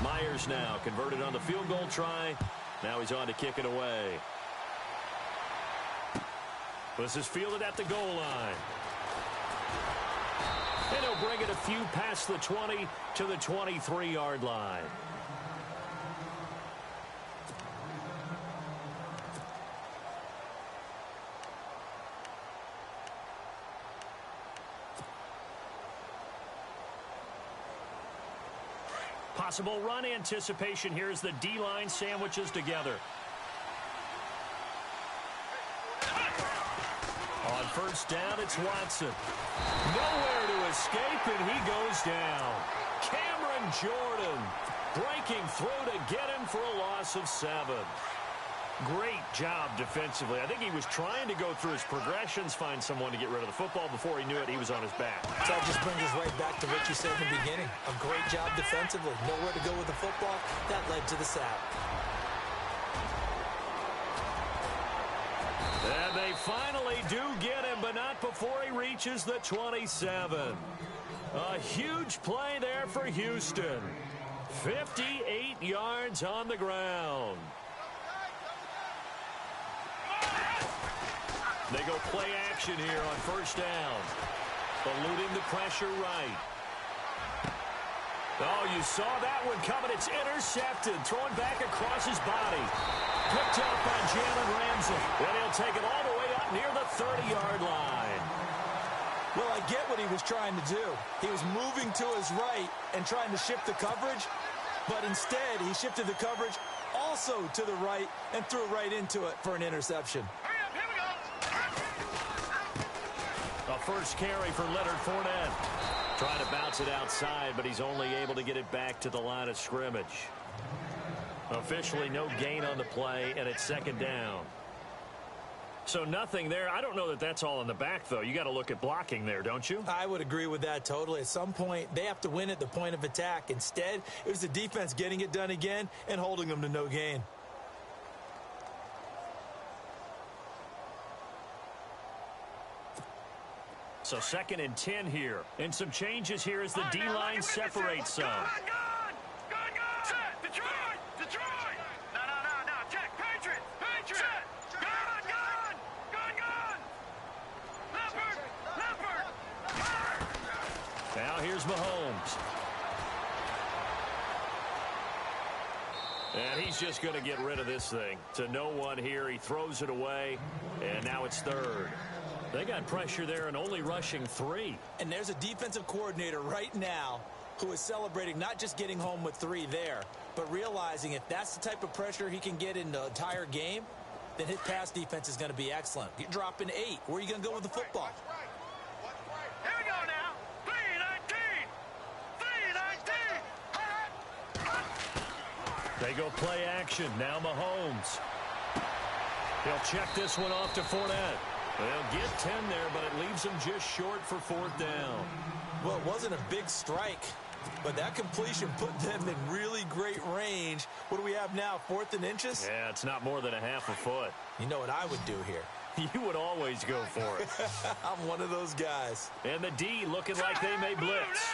Myers now converted on the field goal try. Now he's on to kick it away. This is fielded at the goal line. And he'll bring it a few past the 20 to the 23-yard line. Possible run anticipation here as the D-line sandwiches together. On first down, it's Watson. Nowhere to escape, and he goes down. Cameron Jordan breaking through to get him for a loss of 7. Great job defensively. I think he was trying to go through his progressions, find someone to get rid of the football. Before he knew it, he was on his back. So that just brings us right back to what you said in the beginning. A great job defensively. Nowhere to go with the football. That led to the sack. And they finally do get him, but not before he reaches the 27. A huge play there for Houston. 58 yards on the ground. They go play action here on first down. Eluding the pressure right. Oh, you saw that one coming. It's intercepted. Thrown back across his body. Picked up by Jalen Ramsey. And he'll take it all the way up near the 30-yard line. Well, I get what he was trying to do. He was moving to his right and trying to shift the coverage. But instead, he shifted the coverage also to the right and threw right into it for an interception. A first carry for Leonard Fournette. Trying to bounce it outside, but he's only able to get it back to the line of scrimmage. Officially no gain on the play, and it's second down. So nothing there. I don't know that that's all in the back, though. You got to look at blocking there, don't you? I would agree with that totally. At some point, they have to win at the point of attack. Instead, it was the defense getting it done again and holding them to no gain. So 2nd and 10 here. And some changes here as the D-line separates some. Now here's Mahomes. And he's just going to get rid of this thing. To no one here. He throws it away. And now it's 3rd. They got pressure there and only rushing 3. And there's a defensive coordinator right now who is celebrating not just getting home with 3 there, but realizing if that's the type of pressure he can get in the entire game, then his pass defense is going to be excellent. You're dropping 8. Where are you going to go with the football? Here we go now. 3-19. They go play action. Now Mahomes. He'll check this one off to Fournette. They'll get 10 there, but it leaves them just short for 4th down. Well, it wasn't a big strike, but that completion put them in really great range. What do we have now, 4th and inches? Yeah, it's not more than a half a foot. You know what I would do here? You would always go for it. I'm one of those guys. And the D looking like they may blitz.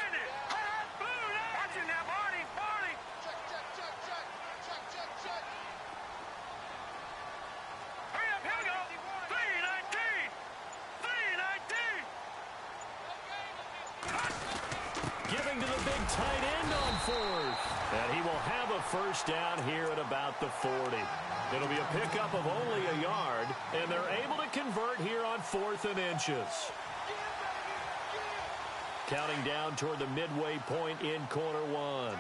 Giving to the big tight end on 4th. And he will have a first down here at about the 40. It'll be a pickup of only a yard, and they're able to convert here on 4th and inches. Counting down toward the midway point in quarter 1.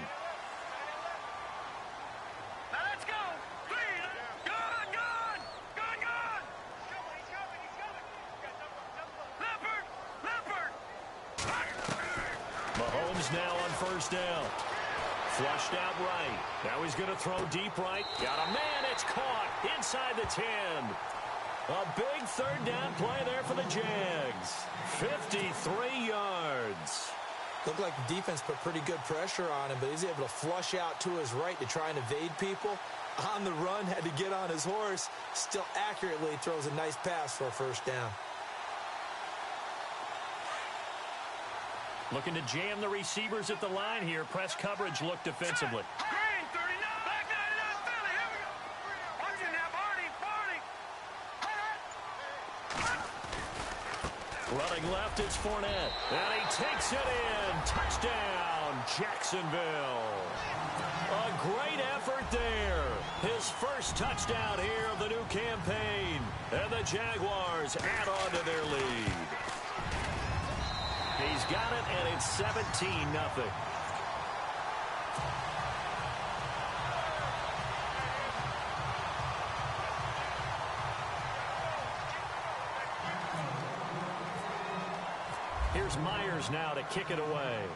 Now on first down. Flushed out right. Now he's going to throw deep right. Got a man. It's caught inside the 10. A big 3rd down play there for the Jags. 53 yards. Looked like the defense put pretty good pressure on him, but he's able to flush out to his right to try and evade people. On the run, had to get on his horse. Still accurately throws a nice pass for a first down. Looking to jam the receivers at the line here. Press coverage look defensively. Green, 39. Back 99, Philly. Here we go. Watch it now, Barney. Running left, it's Fournette. And he takes it in. Touchdown, Jacksonville. A great effort there. His first touchdown here of the new campaign. And the Jaguars add on to their lead. He's got it, and it's 17-0. Here's Myers now to kick it away.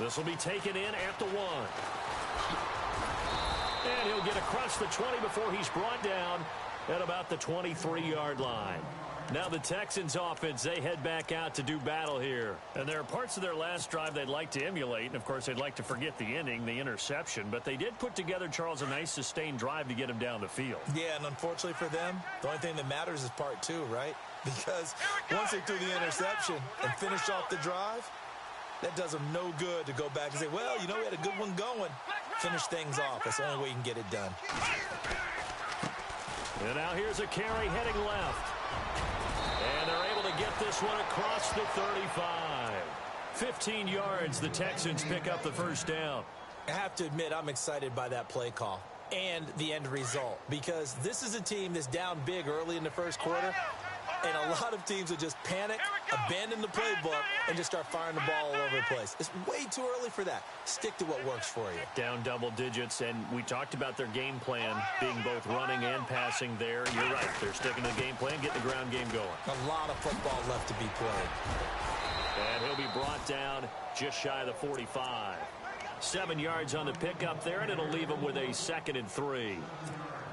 This will be taken in at the 1. And he'll get across the 20 before he's brought down at about the 23-yard line. Now the Texans offense, they head back out to do battle here. And there are parts of their last drive they'd like to emulate. And, of course, they'd like to forget the ending, the interception. But they did put together, Charles, a nice sustained drive to get him down the field. Yeah, and unfortunately for them, the only thing that matters is part 2, right? Because once they threw the interception and finished off the drive, that does them no good to go back and say, well, you know, we had a good one going. Finish things off. That's the only way you can get it done. And now here's a carry heading left. And they're able to get this one across the 35. 15 yards, the Texans pick up the first down. I have to admit, I'm excited by that play call and the end result, because this is a team that's down big early in the first quarter, and a lot of teams will just panic, abandon the playbook, and just start firing the ball all over the place. It's way too early for that. Stick to what works for you. Down double digits, and we talked about their game plan being both running and passing there. You're right. They're sticking to the game plan, getting the ground game going. A lot of football left to be played. And he'll be brought down just shy of the 45. 7 yards on the pickup there, and it'll leave him with a 2nd and 3.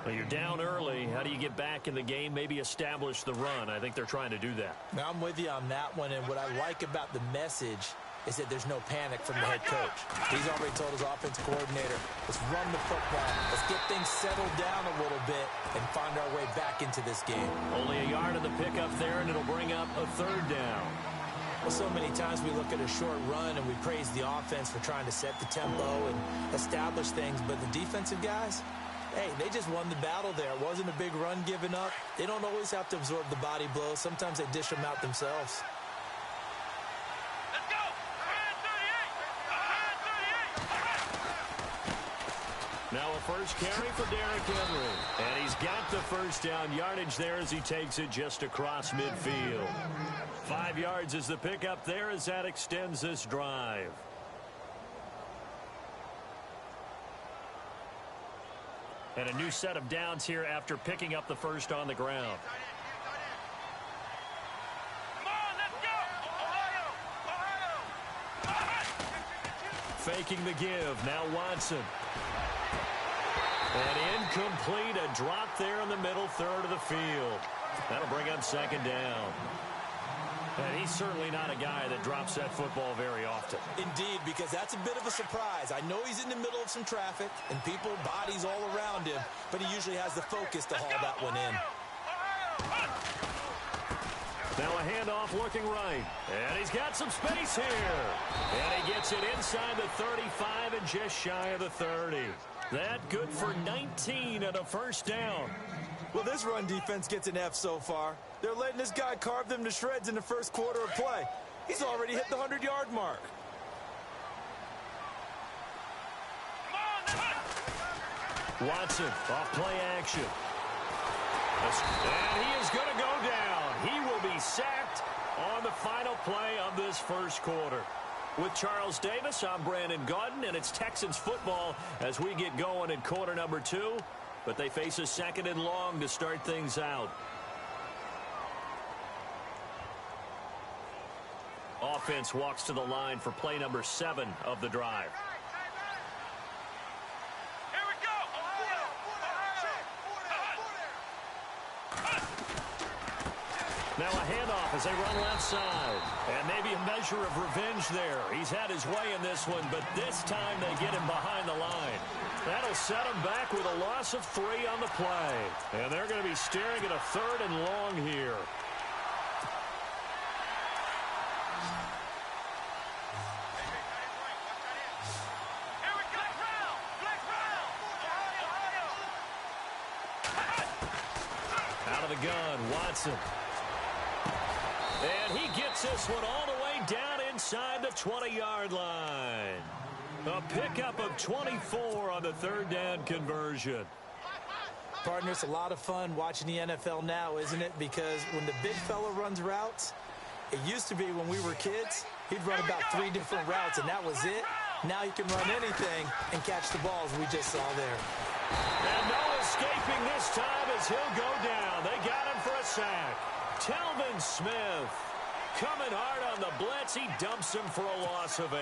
Well, you're down early. How do you get back in the game, maybe establish the run? I think they're trying to do that. Now, I'm with you on that one, and what I like about the message is that there's no panic from the head coach. He's already told his offensive coordinator, let's run the football. Let's get things settled down a little bit and find our way back into this game. Only a yard on the pickup there, and it'll bring up a 3rd down. Well, so many times we look at a short run and we praise the offense for trying to set the tempo and establish things, but the defensive guys, hey, they just won the battle there. It wasn't a big run given up. They don't always have to absorb the body blows. Sometimes they dish them out themselves. Let's go. 38. Now a first carry for Derrick Henry. And he's got the first down yardage there as he takes it just across midfield. 5 yards is the pickup there as that extends this drive. And a new set of downs here after picking up the first on the ground. Come on, let's go. Ohio. Faking the give. Now Watson. And incomplete. A drop there in the middle third of the field. That'll bring up 2nd down. And he's certainly not a guy that drops that football very often. Indeed, because that's a bit of a surprise. I know he's in the middle of some traffic and people, bodies all around him, but he usually has the focus to haul that one in. Now a handoff looking right. And he's got some space here. And he gets it inside the 35 and just shy of the 30. That good for 19 and a first down. Well, this run defense gets an F so far. They're letting this guy carve them to shreds in the first quarter of play. He's already hit the 100-yard mark. Watson off play action. And he is going to go down. He will be sacked on the final play of this first quarter. With Charles Davis, I'm Brandon Gaudin, and it's Texans football as we get going in quarter number 2. But they face a 2nd and long to start things out. Offense walks to the line for play number 7 of the drive. Here we go. Now a handoff as they run left side. And maybe a measure of revenge there. He's had his way in this one, but this time they get him behind the line. That'll set him back with a loss of 3 on the play. And they're going to be staring at a 3rd and long here. of the gun. Watson. And he gets this one all the way down inside the 20-yard line. A pickup of 24 on the third down conversion. Partner, it's a lot of fun watching the NFL now, isn't it? Because when the big fella runs routes, it used to be when we were kids, he'd run about 3 different routes, and that was it. Now he can run anything and catch the balls we just saw there. And no escaping this time as he'll go down. They got him for a sack. Telvin Smith coming hard on the blitz. He dumps him for a loss of 8.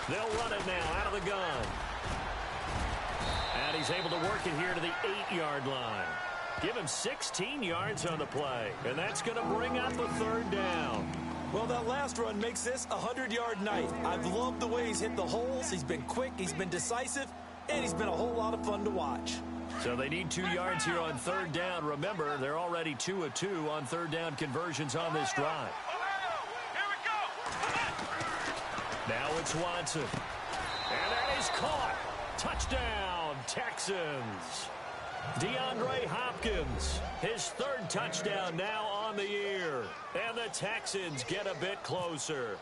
They'll run it now out of the gun. And he's able to work it here to the 8-yard line. Give him 16 yards on the play. And that's going to bring up a third down. Well, that last run makes this a 100-yard night. I've loved the way he's hit the holes. He's been quick. He's been decisive. And he's been a whole lot of fun to watch. So they need 2 yards here on third down. Remember, they're already 2 of 2 on third down conversions on this drive. Now it's Watson. And that is caught. Touchdown, Texans. DeAndre Hopkins, his third touchdown now on the year. And the Texans get a bit closer.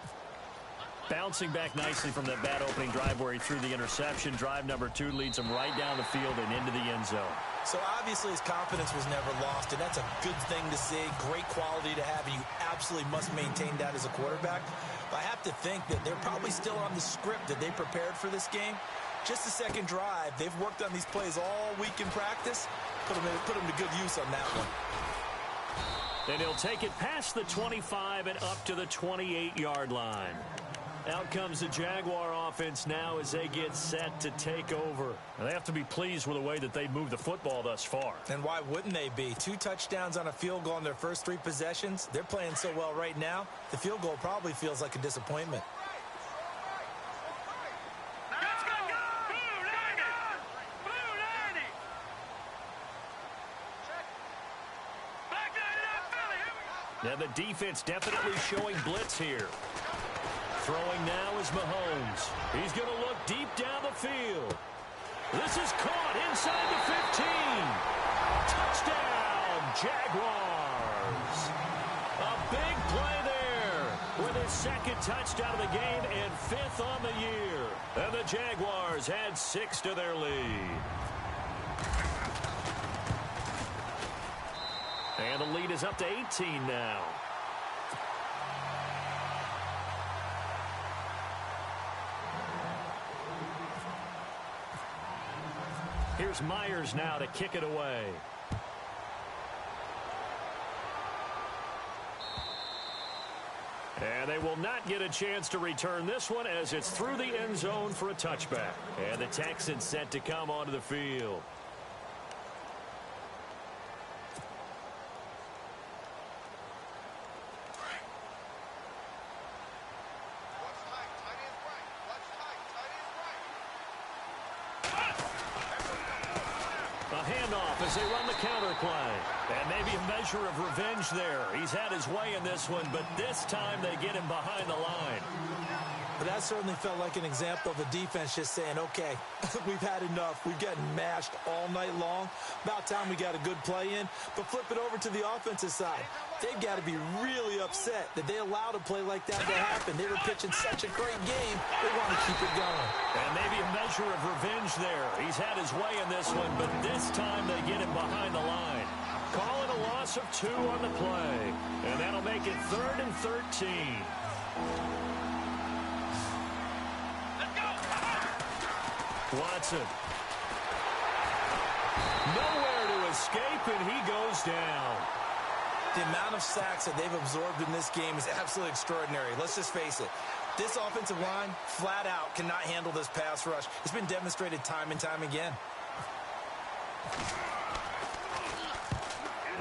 Bouncing back nicely from that bad opening drive where he threw the interception. Drive number 2 leads him right down the field and into the end zone. So obviously his confidence was never lost, and that's a good thing to see. Great quality to have, and you absolutely must maintain that as a quarterback. But I have to think that they're probably still on the script that they prepared for this game. Just the second drive, they've worked on these plays all week in practice. Put them to good use on that one. And he'll take it past the 25 and up to the 28-yard line. Out comes the Jaguar offense now as they get set to take over. And they have to be pleased with the way that they moved the football thus far. And why wouldn't they be? 2 touchdowns on a field goal in their first 3 possessions. They're playing so well right now, the field goal probably feels like a disappointment. Now the defense definitely showing blitz here. Throwing now is Mahomes. He's going to look deep down the field. This is caught inside the 15. Touchdown, Jaguars. A big play there with his second touchdown of the game and 5th on the year. And the Jaguars add 6 to their lead. And the lead is up to 18 now. Here's Myers now to kick it away. And they will not get a chance to return this one as it's through the end zone for a touchback. And the Texans set to come onto the field. Handoff as they run the counter play. And maybe a measure of revenge there. He's had his way in this one, but this time they get him behind the line. But that certainly felt like an example of the defense just saying, okay, we've had enough. We've gotten mashed all night long. About time we got a good play in. But flip it over to the offensive side. They've got to be really upset that they allowed a play like that to happen. They were pitching such a great game. They want to keep it going. And maybe a measure of revenge there. He's had his way in this one, but this time they get him behind the line. Calling a loss of 2 on the play. And that'll make it 3rd and 13. Watson. Nowhere to escape, and he goes down. The amount of sacks that they've absorbed in this game is absolutely extraordinary. Let's just face it. This offensive line, flat out, cannot handle this pass rush. It's been demonstrated time and time again.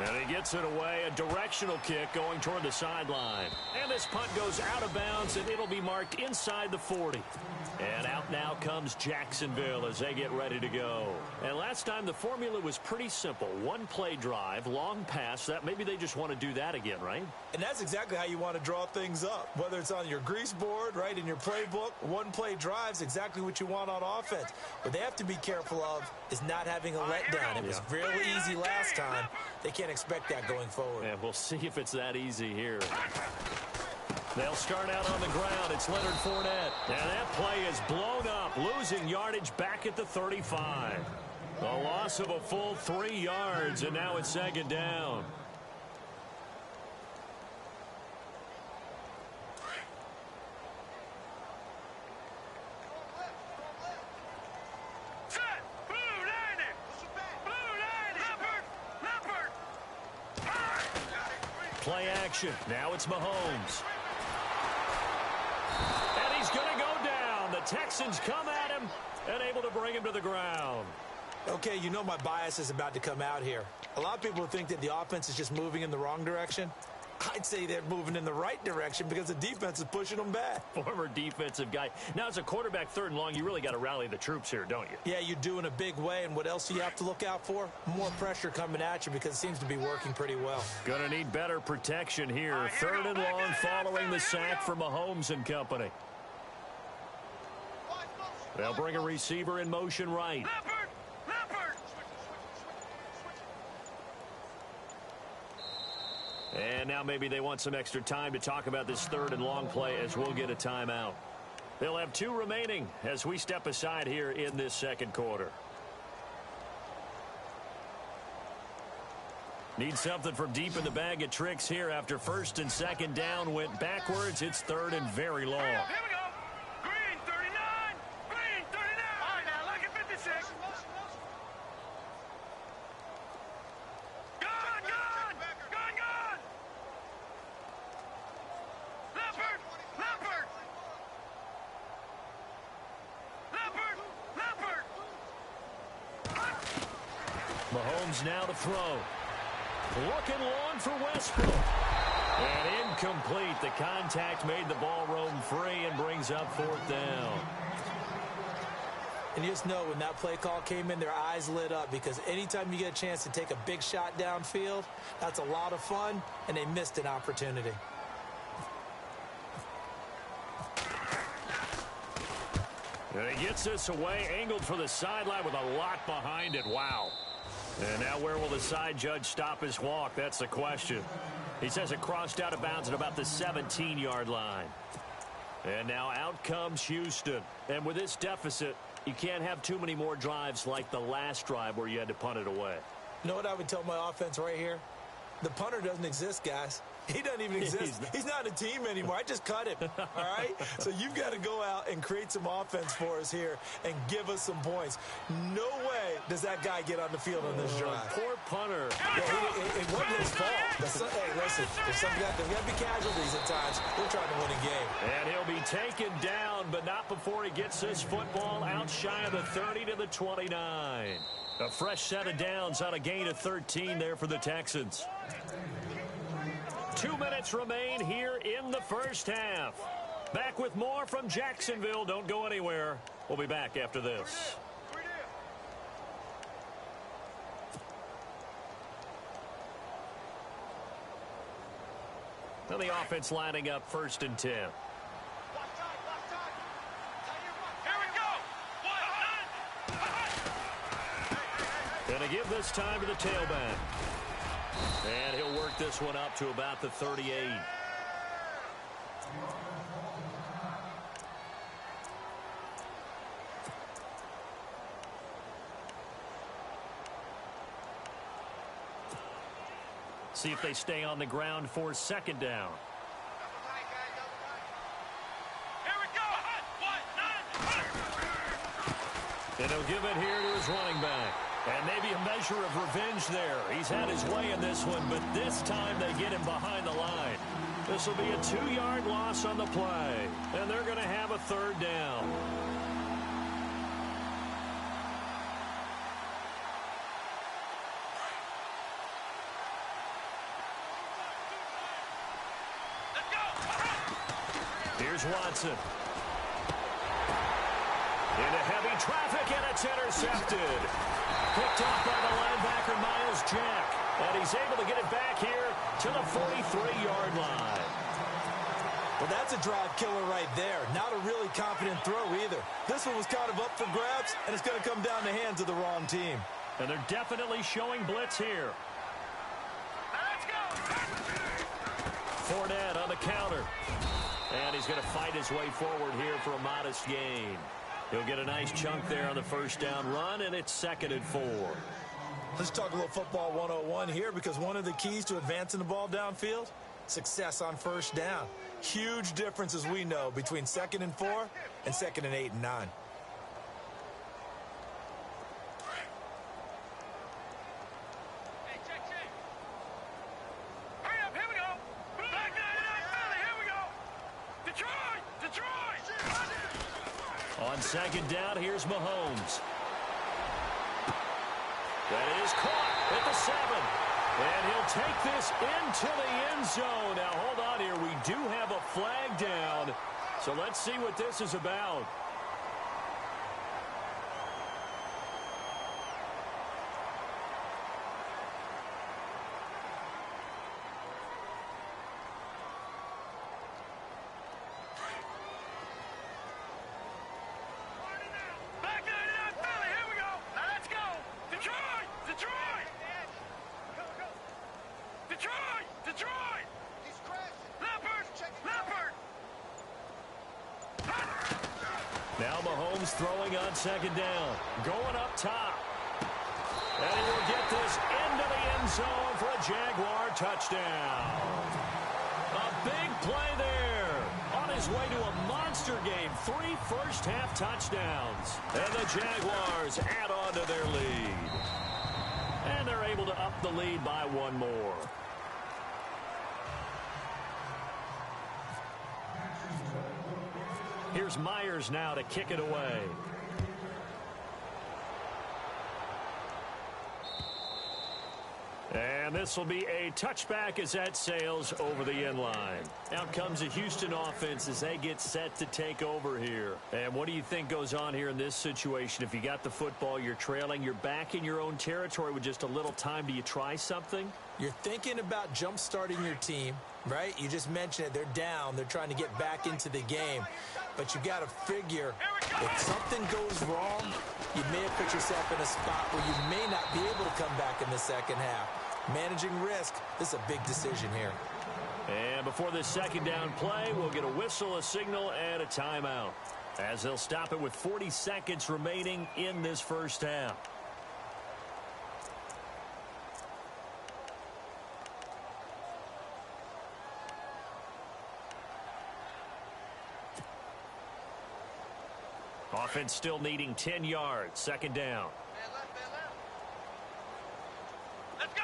And he gets it away, a directional kick going toward the sideline. And this punt goes out of bounds, and it'll be marked inside the 40. And out now comes Jacksonville as they get ready to go. And last time the formula was pretty simple. One play drive, long pass. That maybe they just want to do that again, right? And that's exactly how you want to draw things up. Whether it's on your grease board, right, in your playbook, one play drive's exactly what you want on offense. What they have to be careful of is not having a letdown. It was really easy last time. They can't expect that going forward. And we'll see if it's that easy here. They'll start out on the ground. It's Leonard Fournette. And that play is blown up, losing yardage back at the 35. A loss of a full 3 yards, and now it's second down. Play action. Now it's Mahomes. And he's going to go down. The Texans come at him and able to bring him to the ground. Okay, you know my bias is about to come out here. A lot of people think that the offense is just moving in the wrong direction. I'd say they're moving in the right direction because the defense is pushing them back. Former defensive guy. Now, as a quarterback, 3rd and long, you really got to rally the troops here, don't you? Yeah, you do in a big way. And what else do you have to look out for? More pressure coming at you because it seems to be working pretty well. Going to need better protection here. 3rd and long following the sack from Mahomes and company. They'll bring a receiver in motion right. And now maybe they want some extra time to talk about this 3rd and long play as we'll get a timeout. They'll have 2 remaining as we step aside here in this second quarter. Need something from deep in the bag of tricks here after 1st and 2nd down went backwards. It's 3rd and very long. Here we go. Green 39. Green 39. All right, now look at 56. Mahomes now to throw. Looking long for Westbrook. And incomplete. The contact made the ball roam free and brings up 4th down. And you just know when that play call came in, their eyes lit up because anytime you get a chance to take a big shot downfield, that's a lot of fun, and they missed an opportunity. And he gets this away, angled for the sideline with a lot behind it. Wow. And now where will the side judge stop his walk? That's the question. He says it crossed out of bounds at about the 17-yard line. And now out comes Houston. And with this deficit, you can't have too many more drives like the last drive where you had to punt it away. You know what I would tell my offense right here? The punter doesn't exist, guys. He doesn't even exist. He's not a team anymore. I just cut him, all right? So you've got to go out and create some offense for us here and give us some points. No way does that guy get on the field on this drive. Poor punter. Yeah, it wasn't his fault. Hey, listen, there's got to be casualties at times. We're trying to win a game. And he'll be taken down, but not before he gets this football out shy of the 30 to the 29. A fresh set of downs on a gain of 13 there for the Texans. 2 minutes remain here in the first half. Back with more from Jacksonville. Don't go anywhere. We'll be back after this. Now the offense lining up 1st and 10. Gonna give this time to the tailback. And he'll work this one up to about the 38. See if they stay on the ground for 2nd down. Here we go. And he'll give it here to his running back. And maybe a measure of revenge there. He's had his way in this one, but this time they get him behind the line. This will be a 2-yard loss on the play. And they're going to have a 3rd down. Here's Watson. Into heavy traffic, and it's intercepted. Picked off by the linebacker, Miles Jack. And he's able to get it back here to the 43-yard line. Well, that's a drive killer right there. Not a really confident throw either. This one was kind of up for grabs, and it's going to come down the hands of the wrong team. And they're definitely showing blitz here. Let's go. Fournette on the counter. And he's going to fight his way forward here for a modest gain. He'll get a nice chunk there on the first down run, and it's 2nd and 4. Let's talk a little football 101 here, because one of the keys to advancing the ball downfield, success on first down. Huge difference, as we know, between 2nd and 4 and 2nd and 8 and 9. Hey, check. Hurry up, here we go. Back 99 Philly, here we go. Detroit. On 2nd down, here's Mahomes. That is caught at the 7. And he'll take this into the end zone. Now, hold on here. We do have a flag down. So let's see what this is about. Back 99 Philly, here we go. Now let's go. Detroit. He's crashing. Leopard. Now Mahomes throwing on 2nd down. Going up top. And he will get this into the end zone for a Jaguar touchdown. A big play there. On his way to a monster game. 3 first-half touchdowns. And the Jaguars add on to their lead. And they're able to up the lead by 1 more. Here's Myers now to kick it away. And this will be a touchback as that sails over the end line. Out comes the Houston offense as they get set to take over here. And what do you think goes on here in this situation? If you got the football, you're trailing, you're back in your own territory with just a little time. Do you try something? You're thinking about jump-starting your team, right? You just mentioned it. They're down. They're trying to get back into the game. But you got to figure if something goes wrong, you may have put yourself in a spot where you may not be able to come back in the second half. Managing risk, this is a big decision here. And before this 2nd down play, we'll get a whistle, a signal, and a timeout, as they'll stop it with 40 seconds remaining in this first half. Offense still needing 10 yards. 2nd down. Let's go.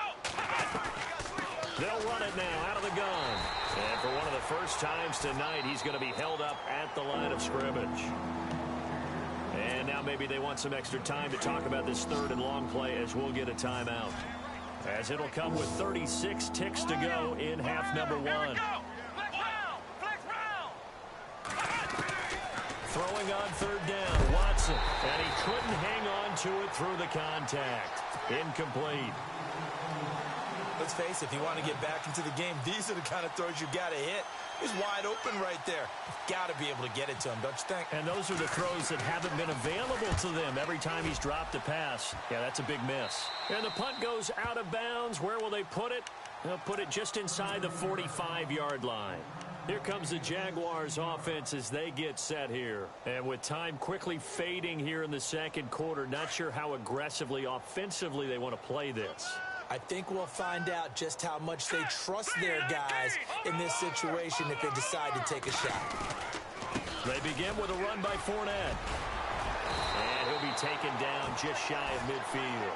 They'll run it now out of the gun. And for one of the first times tonight, he's going to be held up at the line of scrimmage. And now maybe they want some extra time to talk about this 3rd and long play, as we'll get a timeout. As it'll come with 36 ticks to go in half number 1. Throwing on 3rd down, Watson. And he couldn't hang on to it through the contact. Incomplete. Let's face it, if you want to get back into the game, these are the kind of throws you got to hit. He's wide open right there. Got to be able to get it to him, don't you think? And those are the throws that haven't been available to them every time he's dropped a pass. Yeah, that's a big miss. And the punt goes out of bounds. Where will they put it? They'll put it just inside the 45-yard line. Here comes the Jaguars offense as they get set here. And with time quickly fading here in the 2nd quarter, not sure how aggressively, offensively they want to play this. I think we'll find out just how much they trust their guys in this situation if they decide to take a shot. They begin with a run by Fournette. And he'll be taken down just shy of midfield.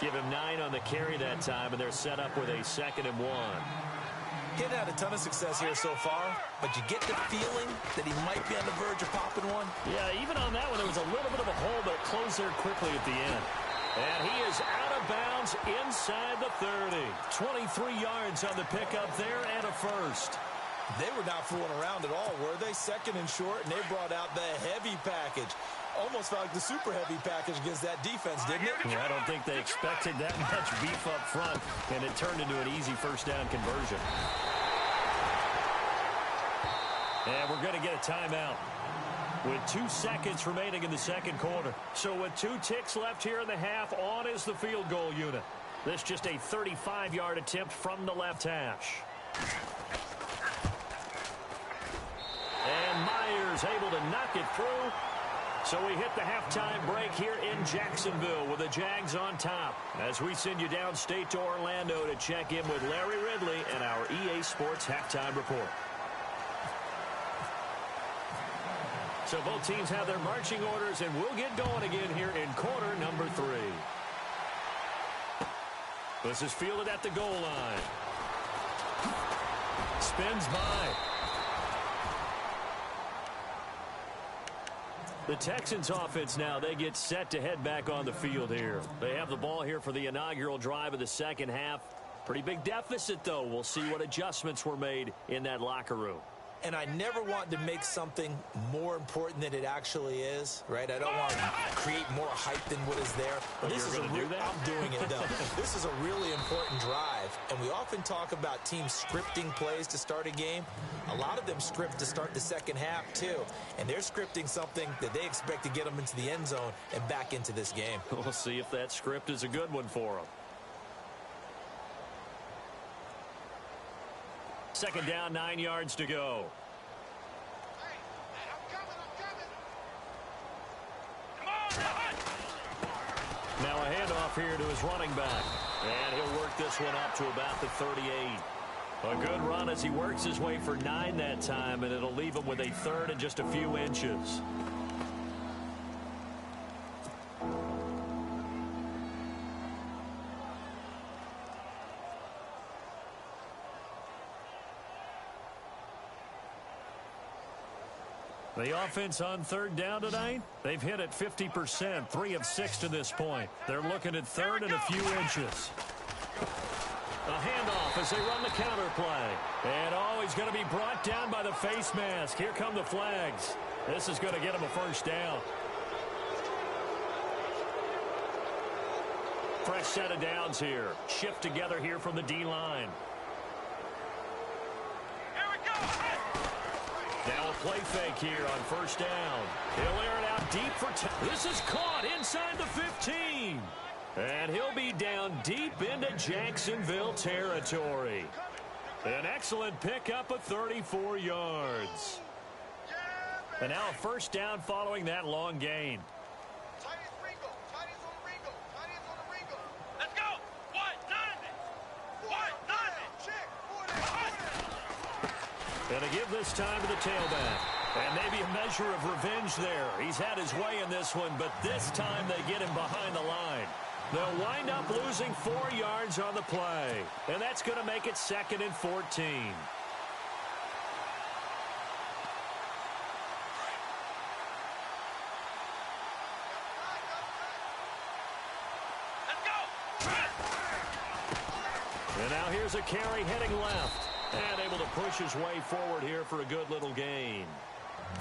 Give him 9 on the carry that time, and they're set up with a 2nd and 1. He hadn't had a ton of success here so far, but you get the feeling that he might be on the verge of popping one. Yeah, even on that one, there was a little bit of a hole, but it closed there quickly at the end. And he is out of bounds inside the 30. 23 yards on the pickup there and a first. They were not fooling around at all, were they? Second and short, and they brought out the heavy package. Almost felt like the super heavy package against that defense, didn't it? Yeah, I don't think they expected that much beef up front, and it turned into an easy first down conversion. And we're going to get a timeout with 2 seconds remaining in the second quarter. So with 2 ticks left here in the half, on is the field goal unit. This just a 35-yard attempt from the left hash. And Myers able to knock it through. So we hit the halftime break here in Jacksonville with the Jags on top as we send you downstate to Orlando to check in with Larry Ridley and our EA Sports Halftime Report. So both teams have their marching orders, and we'll get going again here in quarter number 3. This is fielded at the goal line. Spins by. The Texans offense now, they get set to head back on the field here. They have the ball here for the inaugural drive of the second half. Pretty big deficit, though. We'll see what adjustments were made in that locker room. And I never want to make something more important than it actually is, right? I don't want to create more hype than what is there. But this is I'm doing it, though. This is a really important drive. And we often talk about teams scripting plays to start a game. A lot of them script to start the second half, too. And they're scripting something that they expect to get them into the end zone and back into this game. We'll see if that script is a good one for them. Second down, 9 yards to go. Now a handoff here to his running back. And he'll work this one up to about the 38. A good run as he works his way for 9 that time, and it'll leave him with a third and just a few inches. The offense on third down tonight, they've hit it 50%, 3 of 6 to this point. They're looking at third and a few inches. A handoff as they run the counter play. And he's going to be brought down by the face mask. Here come the flags. This is going to get him a first down. Fresh set of downs here. Shift together here from the D-line. Now a play fake here on first down. He'll air it out deep for 10. This is caught inside the 15. And he'll be down deep into Jacksonville territory. An excellent pickup of 34 yards. And now a first down following that long gain. Let's go. 1-9. And to give this time to the tailback. And maybe a measure of revenge there. He's had his way in this one, but this time they get him behind the line. They'll wind up losing 4 yards on the play. And that's going to make it 2nd and 14. And now here's a carry heading left. And able to push his way forward here for a good little gain.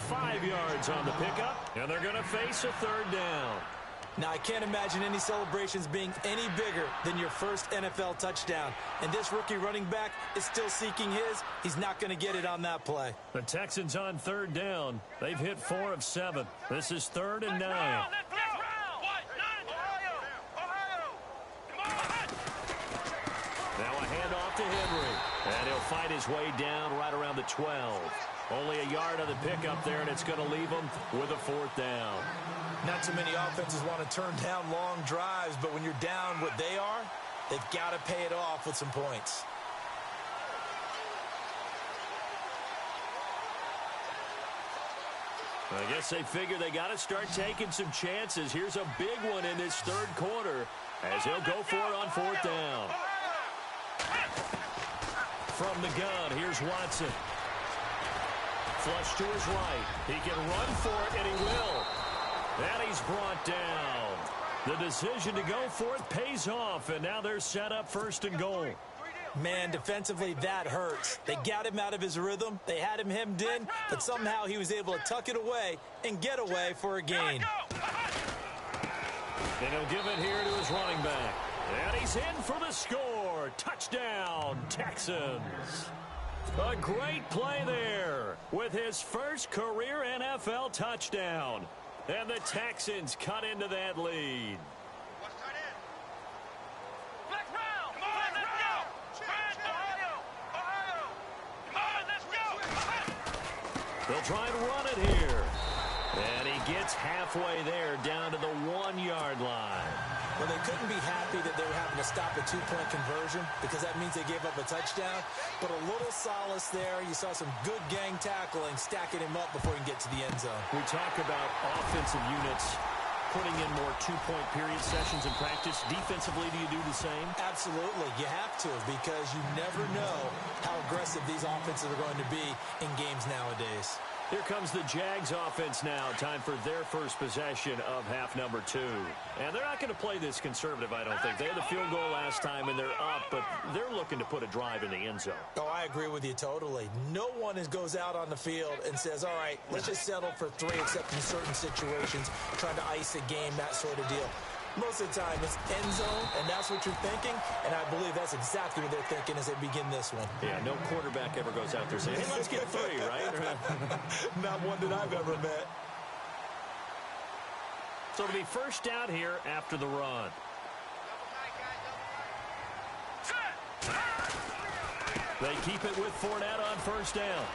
5 yards on the pickup. And they're going to face a third down. Now, I can't imagine any celebrations being any bigger than your first NFL touchdown. And this rookie running back is still seeking his. He's not going to get it on that play. The Texans on third down. They've hit 4 of 7. This is 3rd and 9. Now a handoff to Henry. And he'll fight his way down right around the 12. Only a yard on the pickup there, and it's going to leave him with a 4th down. Not too many offenses want to turn down long drives, but when you're down what they are, they've got to pay it off with some points. I guess they figure they got to start taking some chances. Here's a big one in this third quarter as he'll go for it on 4th down. From the gun, here's Watson. Flush to his right. He can run for it, and he will. And he's brought down. The decision to go for it pays off, and now they're set up 1st and goal. Man, defensively, that hurts. They got him out of his rhythm. They had him hemmed in, but somehow he was able to tuck it away and get away for a gain. And he'll give it here to his running back. And he's in for the score. Touchdown, Texans. A great play there with his first career NFL touchdown. And the Texans cut into that lead. They'll try and run it here. And he gets halfway there down to the 1-yard line. Well, they couldn't be happy that they were having to stop a 2-point conversion because that means they gave up a touchdown. But a little solace there. You saw some good gang tackling, stacking him up before he can get to the end zone. We talk about offensive units putting in more 2-point period sessions in practice. Defensively, do you do the same? Absolutely. You have to because you never know how aggressive these offenses are going to be in games nowadays. Here comes the Jags offense now. Time for their first possession of half number 2. And they're not going to play this conservative, I don't think. They had the field goal last time, and they're up, but they're looking to put a drive in the end zone. Oh, I agree with you totally. No one goes out on the field and says, all right, let's just settle for 3 except in certain situations, trying to ice a game, that sort of deal. Most of the time, it's end zone, and that's what you're thinking, and I believe that's exactly what they're thinking as they begin this one. Yeah, no quarterback ever goes out there saying, hey, let's get 3, right? Not one that I've ever met. So it'll be first down here after the run. They keep it with Fournette on first down.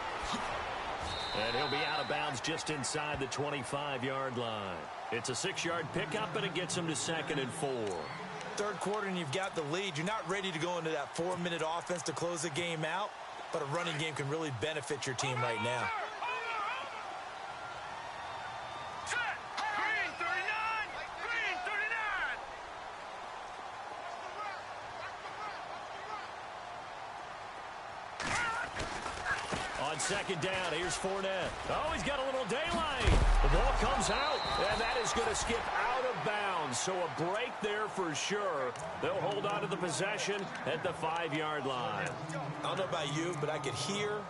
And he'll be out of bounds just inside the 25-yard line. It's a 6-yard pickup, and it gets him to 2nd and 4. Third quarter, and you've got the lead. You're not ready to go into that 4-minute offense to close the game out, but a running game can really benefit your team right now. Green 39! Green 39! On second down, here's Fournette. Oh, he's got a little daylight. The ball comes out, and that is going to skip out of bounds. So a break there for sure. They'll hold on to the possession at the 5-yard line. I don't know about you, but I could hear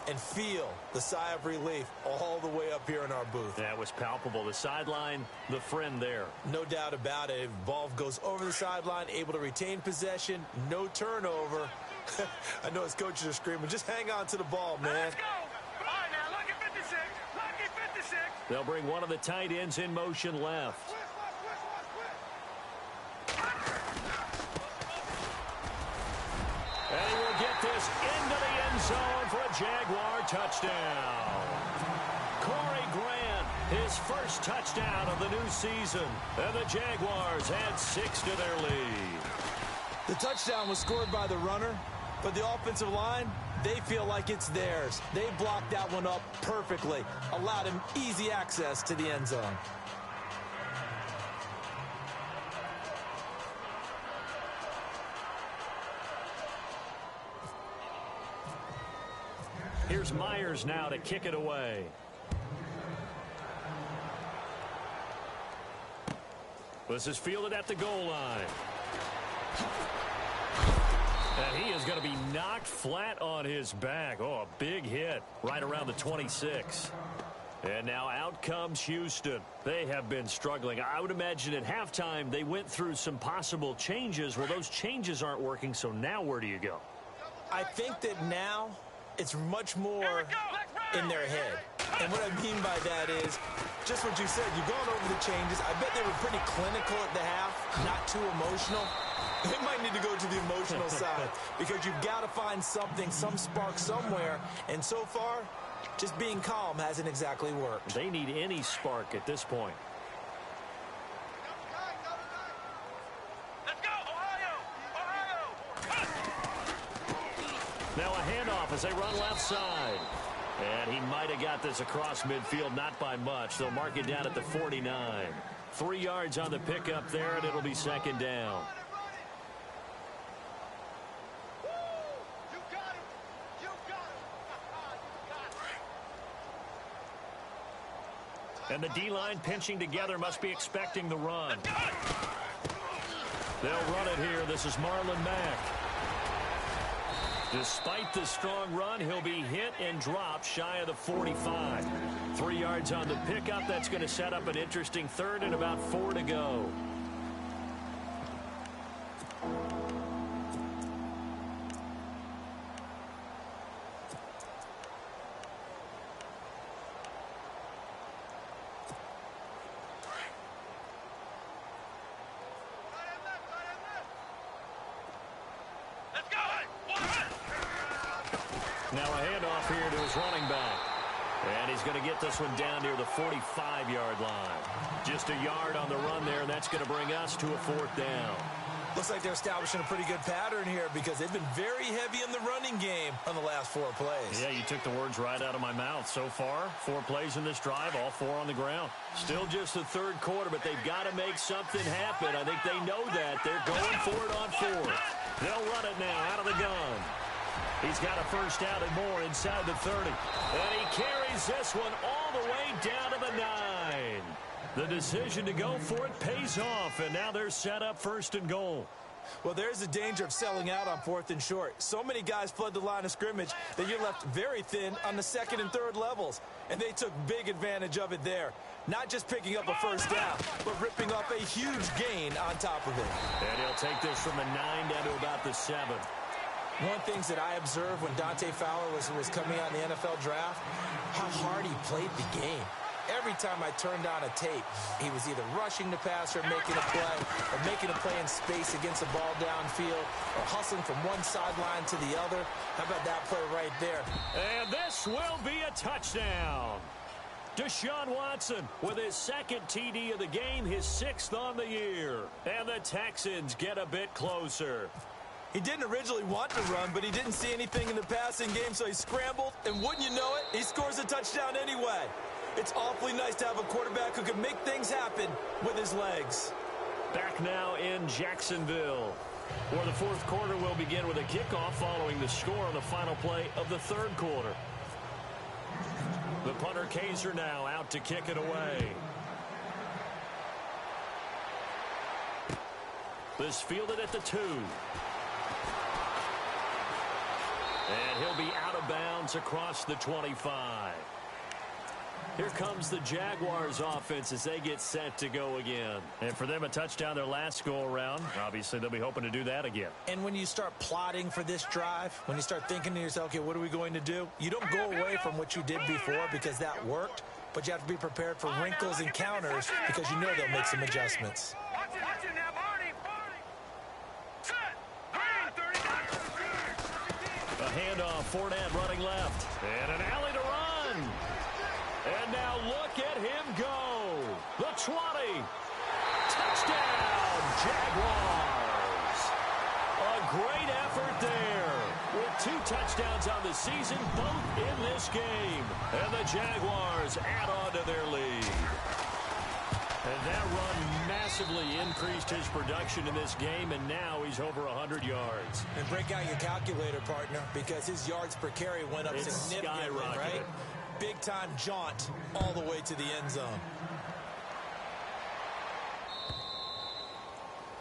and feel the sigh of relief all the way up here in our booth. That was palpable. The sideline, the friend there. No doubt about it. Ball goes over the sideline, able to retain possession, no turnover. I know his coaches are screaming, just hang on to the ball, man. Let's go! All right, now, lucky 56. Lucky 56. They'll bring one of the tight ends in motion left. And he will get this into the end zone for a Jaguar touchdown. Corey Grant, his first touchdown of the new season. And the Jaguars add 6 to their lead. The touchdown was scored by the runner, but the offensive line, they feel like it's theirs. They blocked that one up perfectly, allowed him easy access to the end zone. Here's Myers now to kick it away. This is fielded at the goal line. And he is going to be knocked flat on his back. Oh, a big hit right around the 26. And now out comes Houston. They have been struggling. I would imagine at halftime they went through some possible changes. Well, those changes aren't working, so now where do you go? I think that now it's much more in their head. And what I mean by that is just what you said. You've gone over the changes. I bet they were pretty clinical at the half, not too emotional. They might need to go to the emotional side because you've got to find something, some spark somewhere. And so far, just being calm hasn't exactly worked. They need any spark at this point. Let's go, Ohio! Now a handoff as they run left side. And he might have got this across midfield, not by much. They'll mark it down at the 49. 3 yards on the pickup there, and it'll be second down. And the D-line pinching together must be expecting the run. They'll run it here. This is Marlon Mack. Despite the strong run, he'll be hit and dropped shy of the 45. 3 yards on the pickup. That's going to set up an interesting third and about 4 to go. Now a handoff here to his running back. And he's going to get this one down near the 45-yard line. Just a yard on the run there, and that's going to bring us to a 4th down. Looks like they're establishing a pretty good pattern here because they've been very heavy in the running game on the last 4 plays. Yeah, you took the words right out of my mouth. So far, 4 plays in this drive, all 4 on the ground. Still just the 3rd quarter, but they've got to make something happen. I think they know that. They're going for it on 4th. They'll run it now out of the gun. He's got a first down and more inside the 30. And he carries this one all the way down to the 9. The decision to go for it pays off, and now they're set up 1st and goal. Well, there's the danger of selling out on 4th and short. So many guys flood the line of scrimmage that you're left very thin on the 2nd and 3rd levels. And they took big advantage of it there. Not just picking up a first down, but ripping up a huge gain on top of it. And he'll take this from the 9 down to about the 7. One of the things that I observed when Dante Fowler was coming out in the NFL draft, how hard he played the game. Every time I turned on a tape, he was either rushing the passer, making a play, or making a play in space against the ball downfield, or hustling from one sideline to the other. How about that play right there? And this will be a touchdown. Deshaun Watson with his 2nd TD of the game, his 6th on the year. And the Texans get a bit closer. He didn't originally want to run, but he didn't see anything in the passing game, so he scrambled, and wouldn't you know it, he scores a touchdown anyway. It's awfully nice to have a quarterback who can make things happen with his legs. Back now in Jacksonville, where the 4th quarter will begin with a kickoff following the score on the final play of the 3rd quarter. The punter Kaiser now out to kick it away. This fielded at the 2. And he'll be out of bounds across the 25. Here comes the Jaguars offense as they get set to go again. And for them, a touchdown their last go-around. Obviously, they'll be hoping to do that again. And when you start plotting for this drive, when you start thinking to yourself, okay, what are we going to do? You don't go away from what you did before because that worked, but you have to be prepared for wrinkles and counters because you know they'll make some adjustments. Watch it now, Barney. Set. Green, 39. A handoff, Fournette running left. And an alley to run. And now look at him go. The 20. Touchdown, Jaguars. A great effort there. With 2 touchdowns on the season, both in this game. And the Jaguars add on to their lead. And that run massively increased his production in this game, and now he's over 100 yards. And break out your calculator, partner, because his yards per carry went up significantly, right? Big-time jaunt all the way to the end zone.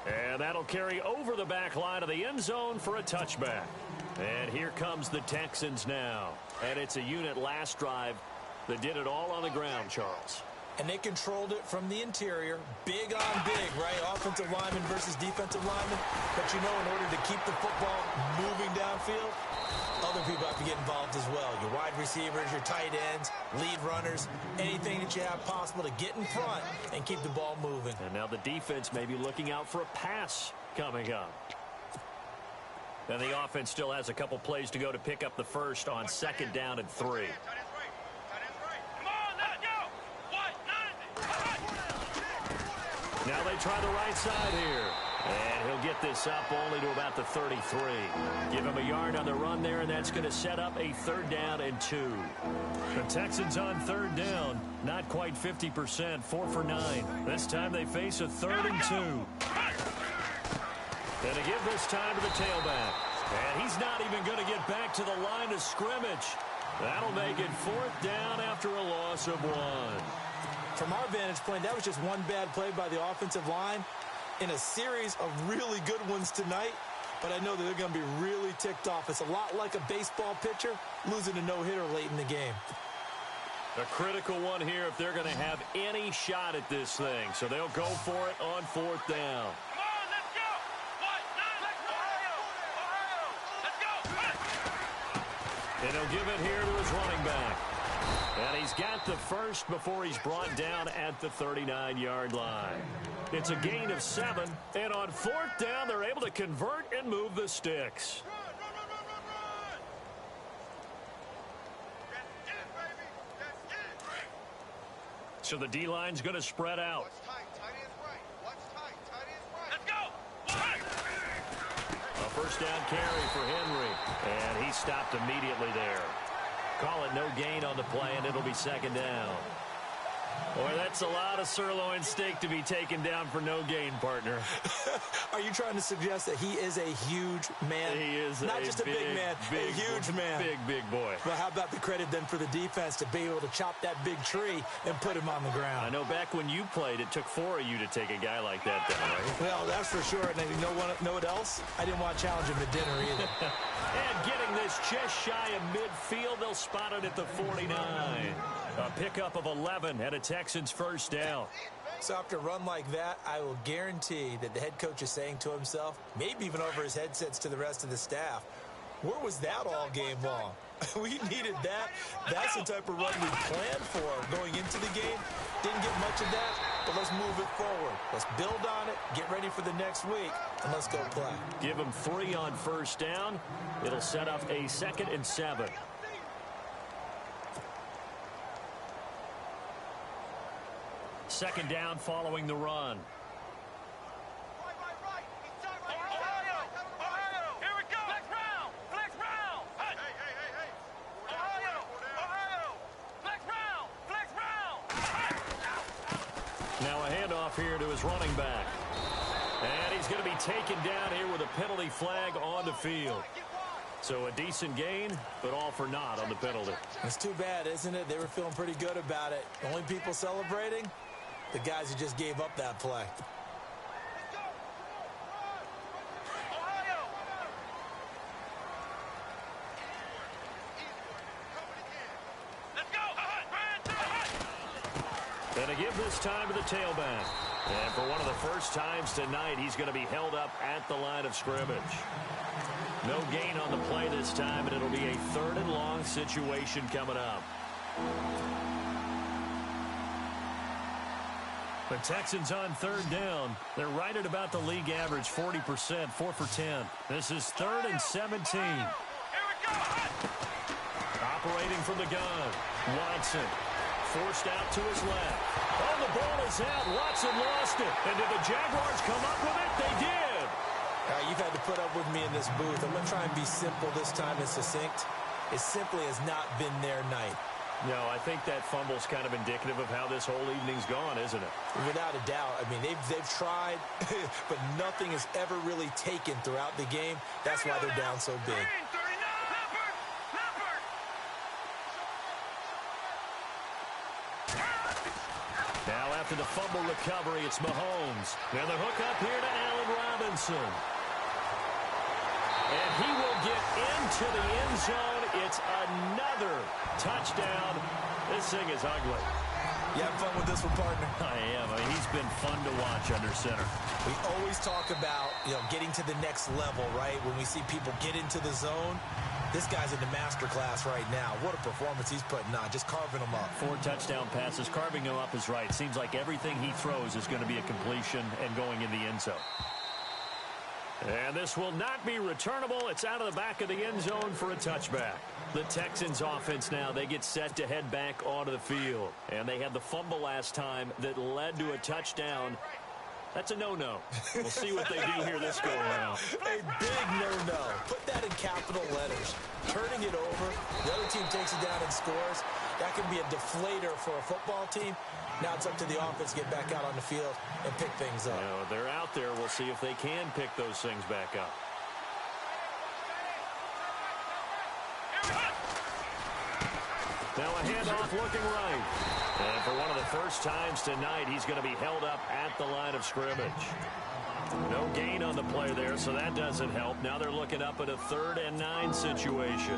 And that'll carry over the back line of the end zone for a touchback. And here comes the Texans now. And it's a unit last drive that did it all on the ground, Charles. And they controlled it from the interior. Big on big, right? Offensive lineman versus defensive lineman. But you know, in order to keep the football moving downfield, other people have to get involved as well. Your wide receivers, your tight ends, lead runners, anything that you have possible to get in front and keep the ball moving. And now the defense may be looking out for a pass coming up. And the offense still has a couple plays to go to pick up the first on 2nd down and 3. Now they try the right side here. And he'll get this up only to about the 33. Give him a yard on the run there, and that's going to set up a 3rd down and 2. The Texans on 3rd down, not quite 50%, 4 for 9. This time they face a 3rd and 2. And to give this time to the tailback. And he's not even going to get back to the line of scrimmage. That'll make it 4th down after a loss of 1. From our vantage point, that was just one bad play by the offensive line in a series of really good ones tonight. but I know that they're going to be really ticked off. It's a lot like a baseball pitcher losing a no-hitter late in the game. A critical one here if they're going to have any shot at this thing. So they'll go for it on 4th down. Come on, let's go. Ohio. Let's go. And he'll give it here to his running back. And he's got the first before he's brought down at the 39-yard line. It's a gain of 7. And on 4th down, they're able to convert and move the sticks. So the D-line's going to spread out. What's tight? Tight end's right. What's tight? Tight end's right. Let's go. A first down carry for Henry. And he stopped immediately there. Call it no gain on the play, and it'll be 2nd down. Boy, that's a lot of sirloin steak to be taken down for no gain, partner. Are you trying to suggest that he is a huge man? He is not just a big man, a huge man. Big boy. But how about the credit then for the defense to be able to chop that big tree and put him on the ground? I know back when you played, it took 4 of you to take a guy like that down, right? Well, that's for sure. And you know what else? I didn't want to challenge him to dinner either. And getting this just shy of midfield, they'll spot it at the 49. A pickup of 11 and a Texans first down. So after a run like that, I will guarantee that the head coach is saying to himself, maybe even over his headsets to the rest of the staff, where was that all game long? We needed that. That's the type of run we planned for going into the game. Didn't get much of that, but let's move it forward. Let's build on it, get ready for the next week, and let's go play. Give them 3 on first down. It'll set up a 2nd and 7. Second down following the run. Right. Ohio. Here we go. Flex round. Hey. Ohio. Flex round. Now a handoff here to his running back. And he's going to be taken down here with a penalty flag on the field. So a decent gain, but all for naught on the penalty. It's too bad, isn't it? They were feeling pretty good about it. The only people celebrating, the guys who just gave up that play. And to give this time to the tailback. And for one of the first times tonight, he's going to be held up at the line of scrimmage. No gain on the play this time, and it'll be a 3rd and long situation coming up. The Texans on 3rd down. They're right at about the league average, 40%, 4 for 10. This is 3rd and 17. Operating from the gun. Watson forced out to his left. Oh, the ball is out. Watson lost it. And did the Jaguars come up with it? They did. You've had to put up with me in this booth. I'm going to try and be simple this time and succinct. It simply has not been their night. No, I think that fumble's kind of indicative of how this whole evening's gone, isn't it? Without a doubt. I mean, they've tried, but nothing has ever really taken throughout the game. That's why they're down so big. Now after the fumble recovery, it's Mahomes. And the hook up here to Allen Robinson. And he will get into the end zone. It's another touchdown. This thing is ugly. You having fun with this one, partner? I am. I mean, he's been fun to watch under center. We always talk about, getting to the next level, right? When we see people get into the zone, this guy's in the master class right now. What a performance he's putting on, just carving them up. 4 touchdown passes. Carving them up is right. Seems like everything he throws is going to be a completion and going in the end zone. And this will not be returnable. It's out of the back of the end zone for a touchback. The Texans offense now, they get set to head back onto the field. And they had the fumble last time that led to a touchdown. That's a no-no. We'll see what they do here this go-around. A big no-no. Put that in capital letters. Turning it over, the other team takes it down and scores. That can be a deflator for a football team. Now it's up to the offense to get back out on the field and pick things up. They're out there. We'll see if they can pick those things back up. Now a handoff looking right. And for one of the first times tonight, he's going to be held up at the line of scrimmage. No gain on the play there, so that doesn't help. Now they're looking up at a 3rd and 9 situation.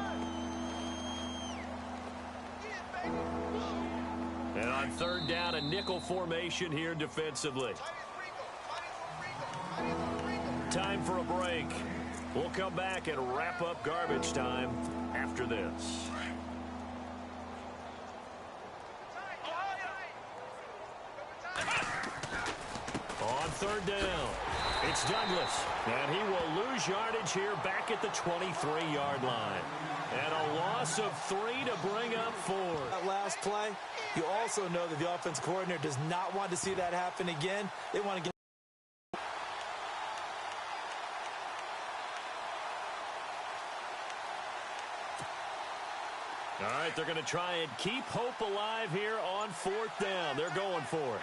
And on 3rd down, a nickel formation here defensively. Time for a break. We'll come back and wrap up garbage time after this. On 3rd down, it's Douglas. And he will lose yardage here back at the 23-yard line. And a loss of 3 to bring up 4. That last play, you also know that the offense coordinator does not want to see that happen again. They want to get. All right, they're going to try and keep hope alive here on 4th down. They're going for it.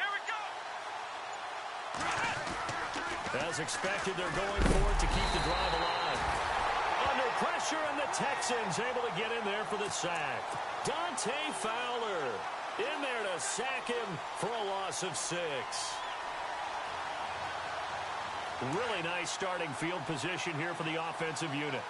As expected, they're going for it to keep the drive alive. Under pressure, and the Texans able to get in there for the sack. Dante Fowler in there to sack him for a loss of 6. Really nice starting field position here for the offensive unit.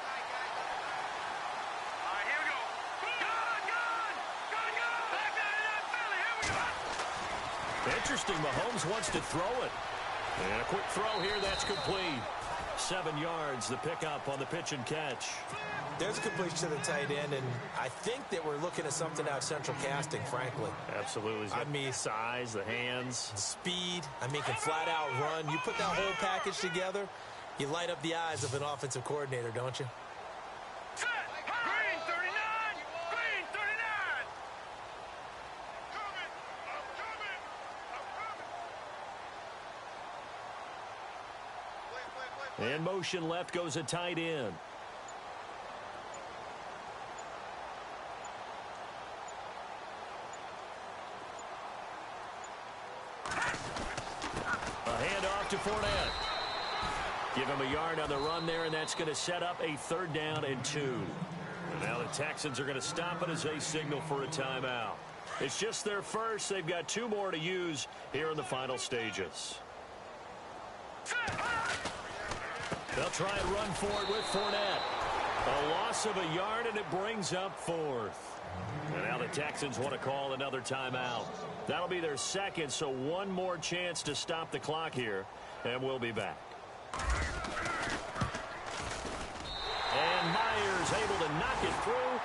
Interesting, Mahomes wants to throw it. And a quick throw here, that's complete. 7 yards, the pickup on the pitch and catch. There's a completion to the tight end, and I think that we're looking at something out of central casting, frankly. Absolutely. I mean, size, the hands. Speed. I mean, can flat out run. You put that whole package together, you light up the eyes of an offensive coordinator, don't you? Green 39! Green 39! And motion left goes a tight end. A handoff to Fournette. Give him a yard on the run there, and that's going to set up a 3rd down and 2. And now the Texans are going to stop it as they signal for a timeout. It's just their first. They've got 2 more to use here in the final stages. They'll try and run for it with Fournette. A loss of a yard, and it brings up 4th. And now the Texans want to call another timeout. That'll be their second, so 1 more chance to stop the clock here, and we'll be back. And Myers able to knock it through,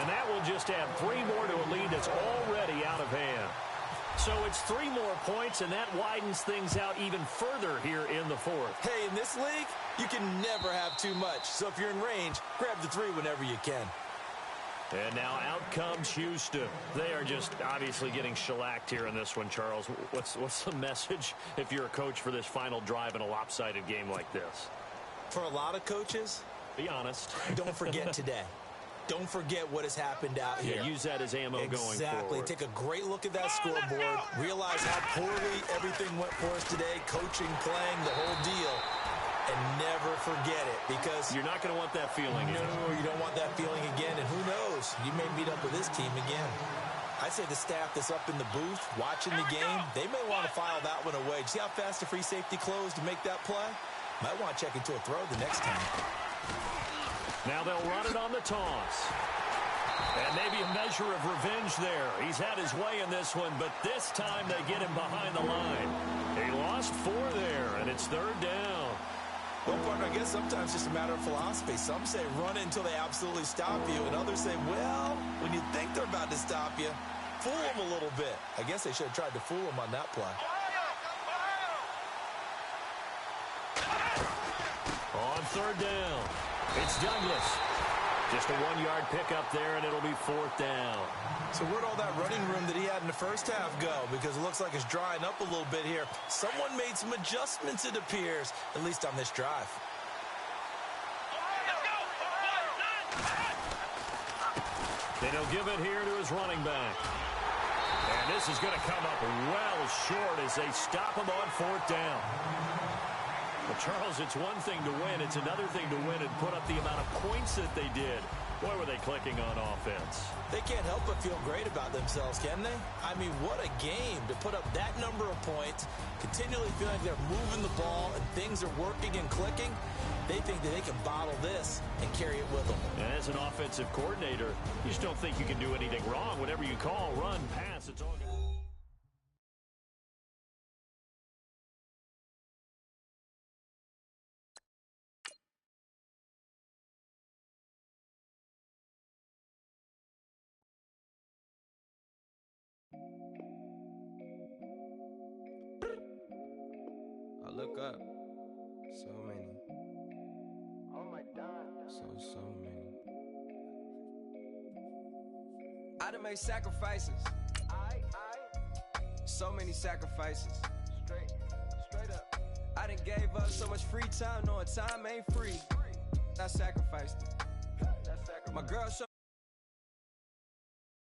and that will just add 3 more to a lead that's already out of hand. So it's 3 more points, and that widens things out even further here in the 4th. Hey, in this league, you can never have too much. So if you're in range, grab the 3 whenever you can. And now out comes Houston. They are just obviously getting shellacked here in this one, Charles. What's the message if you're a coach for this final drive in a lopsided game like this? For a lot of coaches, be honest. Don't forget today. Don't forget what has happened out here. Yeah, use that as ammo going forward. Exactly. Take a great look at that scoreboard. Realize how poorly everything went for us today. Coaching, playing, the whole deal. And never forget it, because you're not going to want that feeling. No, you don't want that feeling again. And who knows? You may meet up with this team again. I'd say the staff that's up in the booth watching the game, they may want to file that one away. See how fast the free safety closed to make that play? Might want to check into a throw the next time. Now they'll run it on the toss. And maybe a measure of revenge there. He's had his way in this one, but this time they get him behind the line. He lost 4 there, and it's 3rd down. Well, partner, I guess sometimes it's just a matter of philosophy. Some say run it until they absolutely stop you, and others say, well, when you think they're about to stop you, fool them a little bit. I guess they should have tried to fool them on that play. On 3rd down, it's Douglas. Just a 1-yard pickup there, and it'll be 4th down. So where'd all that running room that he had in the first half go? Because it looks like it's drying up a little bit here. Someone made some adjustments, it appears, at least on this drive. And he'll give it here to his running back. And this is going to come up well short as they stop him on 4th down. Well, Charles, it's one thing to win. It's another thing to win and put up the amount of points that they did. Boy, were they clicking on offense. They can't help but feel great about themselves, can they? I mean, what a game to put up that number of points, continually feeling like they're moving the ball and things are working and clicking. They think that they can bottle this and carry it with them. And as an offensive coordinator, you just don't think you can do anything wrong. Whatever you call, run, pass, it's all good. I look up, so many. Oh my God. So many. I done made sacrifices. So many sacrifices. Straight up. I done gave up so much free time, knowing time ain't free. I sacrificed it. My girl showed